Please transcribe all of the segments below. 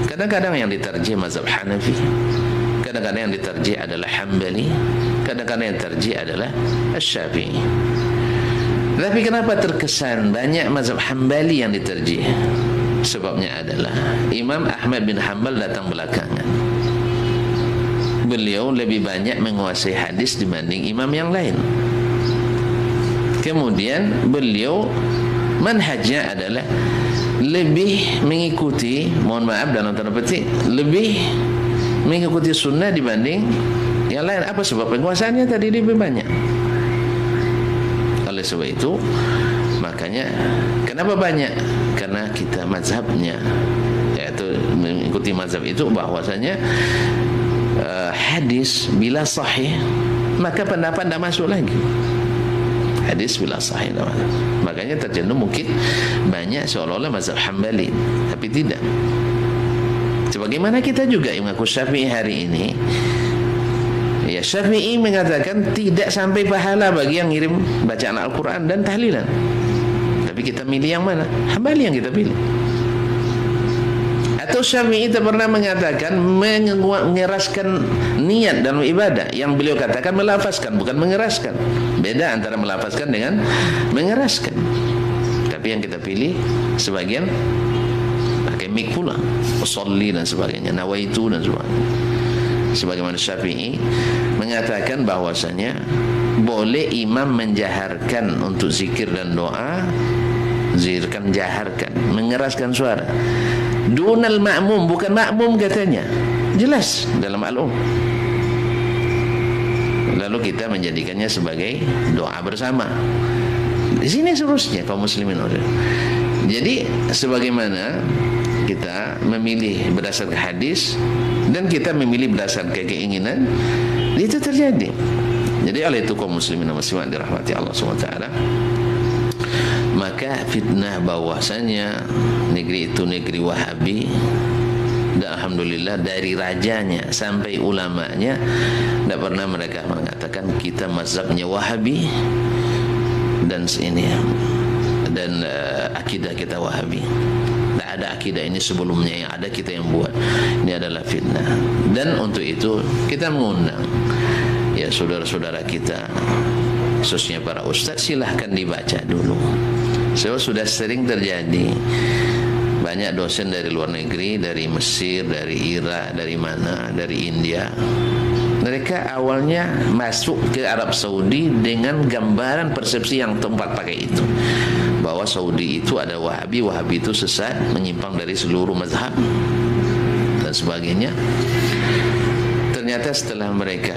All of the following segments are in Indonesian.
Kadang-kadang yang diterjih mazhab Hanafi, kadang-kadang yang diterjih adalah Hambali, kadang-kadang yang terjih adalah Syafi'i. Tapi kenapa terkesan banyak mazhab Hambali yang diterjih? Sebabnya adalah Imam Ahmad bin Hanbal datang belakangan. Beliau lebih banyak menguasai hadis dibanding imam yang lain. Kemudian beliau manhajnya adalah lebih mengikuti, mohon maaf dalam tanda petik, lebih mengikuti sunnah dibanding yang lain. Apa sebab? Penguasaannya tadi lebih banyak. Oleh sebab itu, makanya kenapa banyak? Karena kita mazhabnya, yaitu mengikuti mazhab itu bahwasanya hadis bila sahih maka pendapat tidak masuk lagi. Hadis bila sahih, makanya terjenuh mungkin banyak seolah-olah mazhab Hambali, tapi tidak. Sebagaimana kita juga yang mengaku Syafi'i hari ini, ya Syafi'i mengatakan tidak sampai pahala bagi yang ngirim bacaan Al-Quran dan tahlilan. Tapi kita milih yang mana? Hambali yang kita pilih. Atau Syafi'i tak pernah mengatakan mengeraskan niat dalam ibadah. Yang beliau katakan melafazkan, bukan mengeraskan. Beda antara melafazkan dengan mengeraskan. Tapi yang kita pilih sebagian pakai mik pula, usolli dan sebagainya, nawaitu dan sebagainya. Sebagaimana Syafi'i mengatakan bahwasanya boleh imam menjaharkan untuk zikir dan doa, zikirkan jaharkan, mengeraskan suara. Dunal ma'mum, bukan makmum katanya. Jelas dalam al-um. Lalu kita menjadikannya sebagai doa bersama. Di sini seterusnya kaum muslimin. Jadi sebagaimana kita memilih berdasarkan hadis dan kita memilih berdasarkan keinginan, itu terjadi. Jadi oleh itu kaum muslimin dan muslimat dirahmati Allah SWT, maka fitnah bahwasanya negeri itu negeri Wahabi, dan alhamdulillah dari rajanya sampai ulamanya tidak pernah mereka mengatakan kita mazhabnya Wahabi dan ini dan akidah kita Wahabi. Tidak ada akidah ini sebelumnya, yang ada kita yang buat. Ini adalah fitnah. Dan untuk itu kita mengundang ya saudara-saudara kita, khususnya para ustaz, silahkan dibaca dulu. So, sudah sering terjadi banyak dosen dari luar negeri, dari Mesir, dari Irak, dari mana, dari India. Mereka awalnya masuk ke Arab Saudi dengan gambaran persepsi yang tempat pakai itu, bahwa Saudi itu ada Wahabi, Wahabi itu sesat, menyimpang dari seluruh mazhab dan sebagainya. Ternyata setelah mereka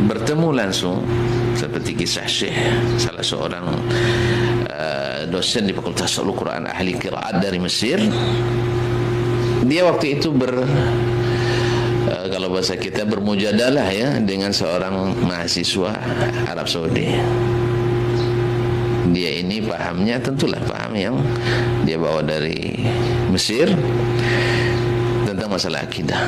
bertemu langsung, seperti kisah Syekh, salah seorang dosen di Fakultas Al-Quran ahli qiraat dari Mesir, dia waktu itu kalau bahasa kita bermujadalah ya dengan seorang mahasiswa Arab Saudi. Dia ini pahamnya tentulah paham yang dia bawa dari Mesir tentang masalah akidah.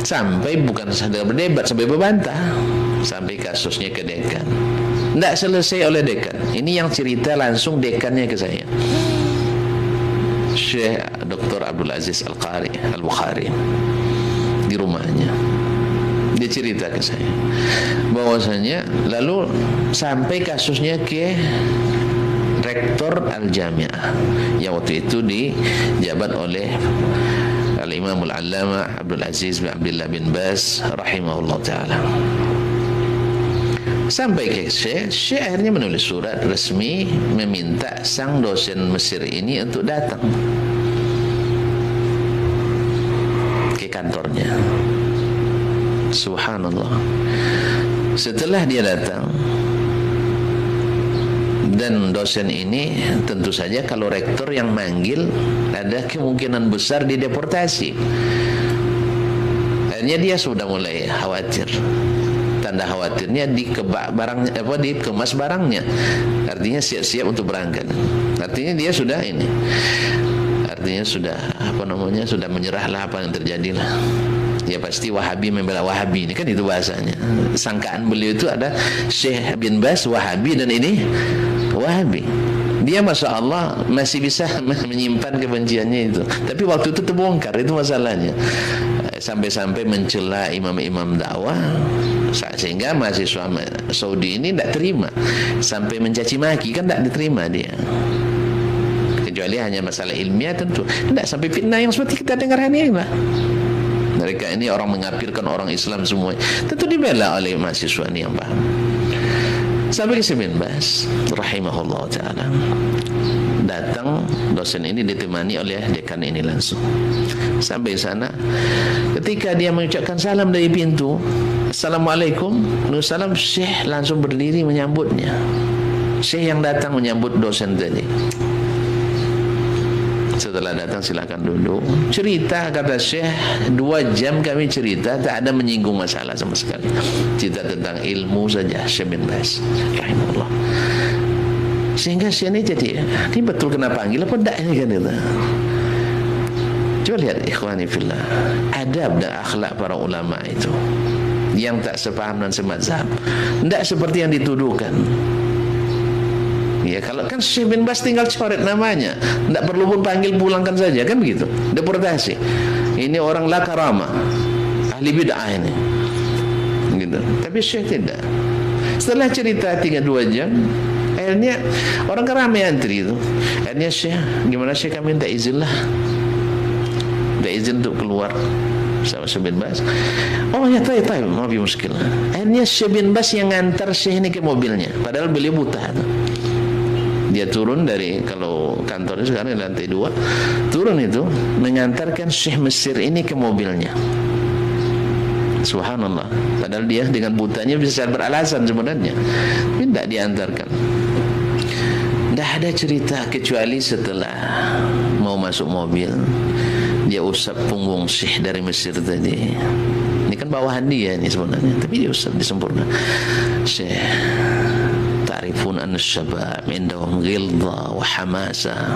Sampai bukan saja berdebat, sampai berbantah, sampai kasusnya ke dekan. Tidak selesai oleh dekan. Ini yang cerita langsung dekannya ke saya, Syekh Dr. Abdul Aziz Al-Qari Al-Bukhari, di rumahnya. Dia cerita ke saya bahwasanya lalu sampai kasusnya ke rektor Al-Jami'ah yang waktu itu dijabat oleh Al-Imam Al-Allama Abdul Aziz bin Abdullah bin Baz rahimahullah ta'ala. Sampai ke Syekh akhirnya menulis surat resmi meminta sang dosen Mesir ini untuk datang ke kantornya. Subhanallah. Setelah dia datang, dan dosen ini tentu saja kalau rektor yang manggil ada kemungkinan besar dideportasi. Akhirnya dia sudah mulai khawatir. Tanda khawatirnya dikemas barangnya. Artinya siap-siap untuk berangkat. Artinya dia sudah ini. Artinya sudah sudah menyerahlah apa yang terjadilah. Ya pasti Wahabi membela Wahabi, ini kan itu bahasanya. Sangkaan beliau itu ada Syekh bin Baz Wahabi dan ini Wahabi. Dia Masya Allah masih bisa menyimpan kebenciannya itu. Tapi waktu itu terbongkar, itu masalahnya. Sampai-sampai mencela imam-imam dakwah, sehingga mahasiswa Saudi ini tidak terima. Sampai mencaci maki, kan tidak diterima dia. Kecuali hanya masalah ilmiah tentu. Tidak sampai fitnah yang seperti kita dengar hari ini lah. Mereka ini orang mengkafirkan orang Islam semua. Tentu dibela oleh mahasiswa ini yang paham. Sampai ke Syekh bin Baz rahimahullah ta'ala, datang dosen ini ditemani oleh dekan ini langsung. Sampai sana, ketika dia mengucapkan salam dari pintu, Assalamualaikum, Waalaikumsalam, Syekh langsung berdiri menyambutnya. Syekh yang datang menyambut dosen tadi. Setelah datang silakan duduk. Cerita, kata Syekh, 2 jam kami cerita, tak ada menyinggung masalah sama sekali. Cerita tentang ilmu saja. Syekh bin Baz rahimahullah. Sehingga Syekh ini jadi, ini betul kena panggil apa tak ini kan itu. Coba lihat ikhwani fillah, adab dan akhlak para ulama itu yang tak sepaham dan semazhab, tidak seperti yang dituduhkan. Ya, kalau kan Syekh bin Baz tinggal coret namanya, tidak perlu pun panggil, pulangkan saja, kan begitu, deportasi. Ini orang la karama, ahli bid'ah ini, gitu. Tapi Syekh tidak. Setelah cerita 3-2 jam, akhirnya orang kan ramai antri itu. Akhirnya Syekh, gimana Syekh, kami minta izin lah, minta izin untuk keluar sama Syekh bin Baz. Oh ya, taib, maaf ya, muskil. Akhirnya Syekh bin Baz yang ngantar Syekh ini ke mobilnya, padahal beliau buta tuh. Dia turun dari, kalau kantornya sekarang di lantai 2, turun itu mengantarkan Syekh Mesir ini ke mobilnya. Subhanallah, padahal dia dengan butanya bisa beralasan sebenarnya, tapi tidak diantarkan. Tidak ada cerita kecuali setelah mau masuk mobil, dia usap punggung Syekh dari Mesir tadi. Ini kan bawahan dia ini sebenarnya, tapi dia usap disempurna. Syekh, ta'rifun anna syabab indahum ghilza wa hamasa.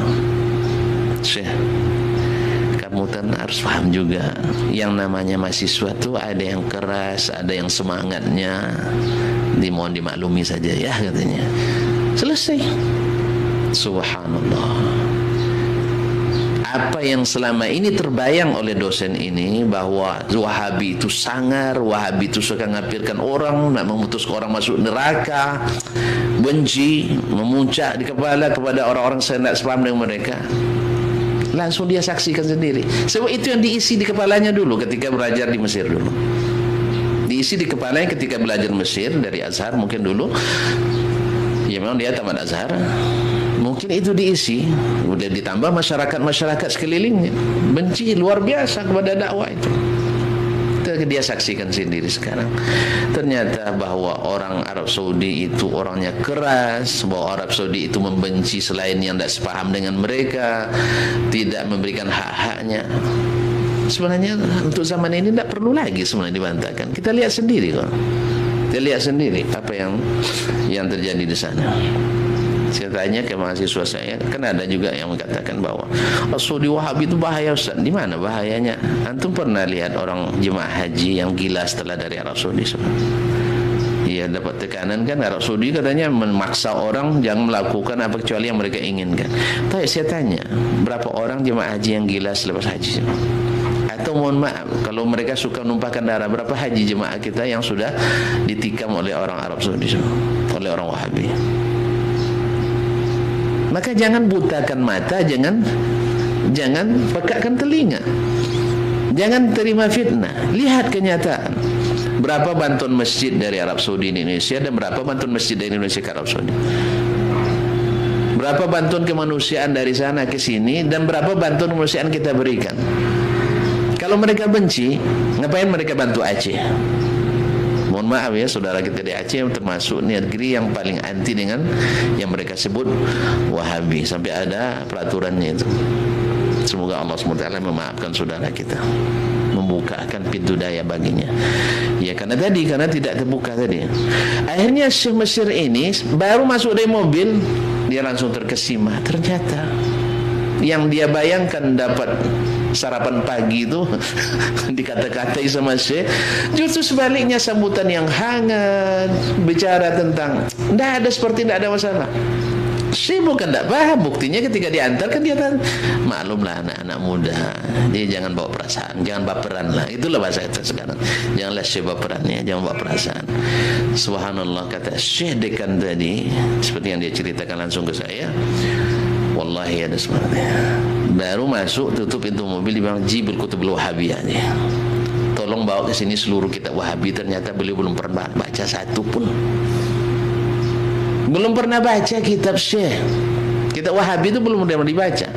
Syekh, kamu harus paham juga, yang namanya mahasiswa itu ada yang keras, ada yang semangatnya. Dimohon dimaklumi saja ya, katanya. Selesai. Subhanallah. Apa yang selama ini terbayang oleh dosen ini, bahwa Wahabi itu sangar, Wahabi itu suka ngapirkan orang, nak memutus orang masuk neraka, benci, memuncak di kepala kepada orang-orang yang tidak sepaham dengan mereka, langsung dia saksikan sendiri. Sebab itu yang diisi di kepalanya dulu ketika belajar di Mesir dulu. Diisi di kepalanya ketika belajar Mesir dari Azhar mungkin dulu. Ya memang dia tamat Azhar. Mungkin itu diisi, kemudian ditambah masyarakat sekelilingnya benci luar biasa kepada dakwah itu. Dia saksikan sendiri sekarang. Ternyata bahwa orang Arab Saudi itu orangnya keras, bahwa Arab Saudi itu membenci selain yang tidak sepaham dengan mereka, tidak memberikan hak-haknya. Sebenarnya untuk zaman ini tidak perlu lagi sebenarnya dibantahkan. Kita lihat sendiri kok. Kita lihat sendiri apa yang terjadi di sana. Saya tanya ke mahasiswa saya, kan ada juga yang mengatakan bahwa Saudi Wahabi itu bahaya, Ustaz. Di mana bahayanya? Antum pernah lihat orang jemaah haji yang gila setelah dari Arab Saudi? Iya, dapat tekanan kan. Arab Saudi katanya memaksa orang jangan melakukan apa kecuali yang mereka inginkan. Tapi saya tanya, berapa orang jemaah haji yang gila selepas haji? Atau mohon maaf, kalau mereka suka numpahkan darah, berapa haji jemaah kita yang sudah ditikam oleh orang Arab Saudi, oleh orang Wahabi? Maka jangan butakan mata, jangan pekakkan telinga, jangan terima fitnah. Lihat kenyataan. Berapa bantuan masjid dari Arab Saudi di Indonesia, dan berapa bantuan masjid dari Indonesia ke Arab Saudi? Berapa bantuan kemanusiaan dari sana ke sini, dan berapa bantuan kemanusiaan kita berikan? Kalau mereka benci, ngapain mereka bantu Aceh? Mohon maaf ya, saudara kita di Aceh termasuk negeri yang paling anti dengan yang mereka sebut Wahabi, sampai ada peraturannya itu. Semoga Allah SWT memaafkan saudara kita, membukakan pintu daya baginya. Ya karena tidak terbuka tadi. Akhirnya Syekh Mesir ini baru masuk dari mobil, dia langsung terkesima. Ternyata yang dia bayangkan dapat sarapan pagi itu dikata-katai sama Syekh, justru sebaliknya, sambutan yang hangat, bicara tentang tidak ada masalah. Syekh bukan tak paham, buktinya ketika diantarkan dia kan maklumlah anak-anak muda, dia jangan bawa perasaan, jangan baperan lah, itulah bahasa kita sekarang. Janganlah Syekh baperan ya, jangan bawa perasaan. Subhanallah, kata Syekh dekan tadi, seperti yang dia ceritakan langsung ke saya, wallahi ada sebenarnya. Baru masuk tutup pintu mobil, dia bilang Jibul Kutubul Wahabiyah nih, tolong bawa ke sini seluruh kitab Wahabi. Ternyata beliau belum pernah baca satu pun. Belum pernah baca kitab Syekh. Kitab Wahabi itu belum pernah dibaca.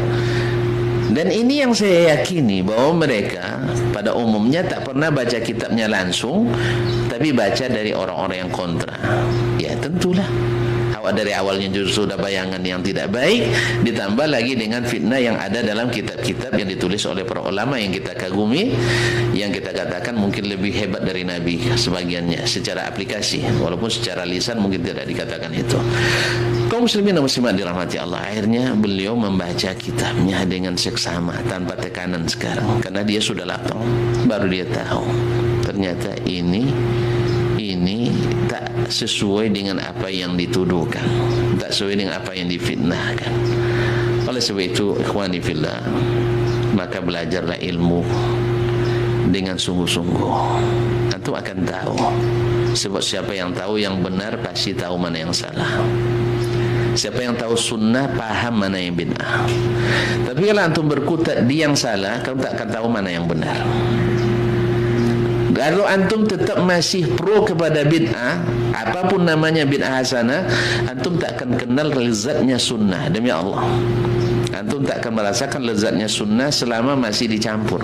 Dan ini yang saya yakini, bahwa mereka pada umumnya tak pernah baca kitabnya langsung, tapi baca dari orang-orang yang kontra. Ya tentulah, dari awalnya justru sudah bayangan yang tidak baik, ditambah lagi dengan fitnah yang ada dalam kitab-kitab yang ditulis oleh para ulama yang kita kagumi, yang kita katakan mungkin lebih hebat dari Nabi sebagiannya secara aplikasi, walaupun secara lisan mungkin tidak dikatakan itu. Kaum muslimin dan muslimat dirahmati Allah, akhirnya beliau membaca kitabnya dengan seksama tanpa tekanan sekarang, karena dia sudah lapang, baru dia tahu ternyata ini tak sesuai dengan apa yang dituduhkan, tak sesuai dengan apa yang difitnahkan. Oleh sebab itu, ikhwani fillah, maka belajarlah ilmu dengan sungguh-sungguh. Antum akan tahu, sebab siapa yang tahu yang benar pasti tahu mana yang salah. Siapa yang tahu sunnah paham mana yang bid'ah. Tapi kalau antum berkutat di yang salah, kamu tak akan tahu mana yang benar. Kalau antum tetap masih pro kepada bid'ah, apapun namanya bid'ah hasanah, antum tak akan kenal lezatnya sunnah. Demi Allah, antum tak akan merasakan lezatnya sunnah selama masih dicampur.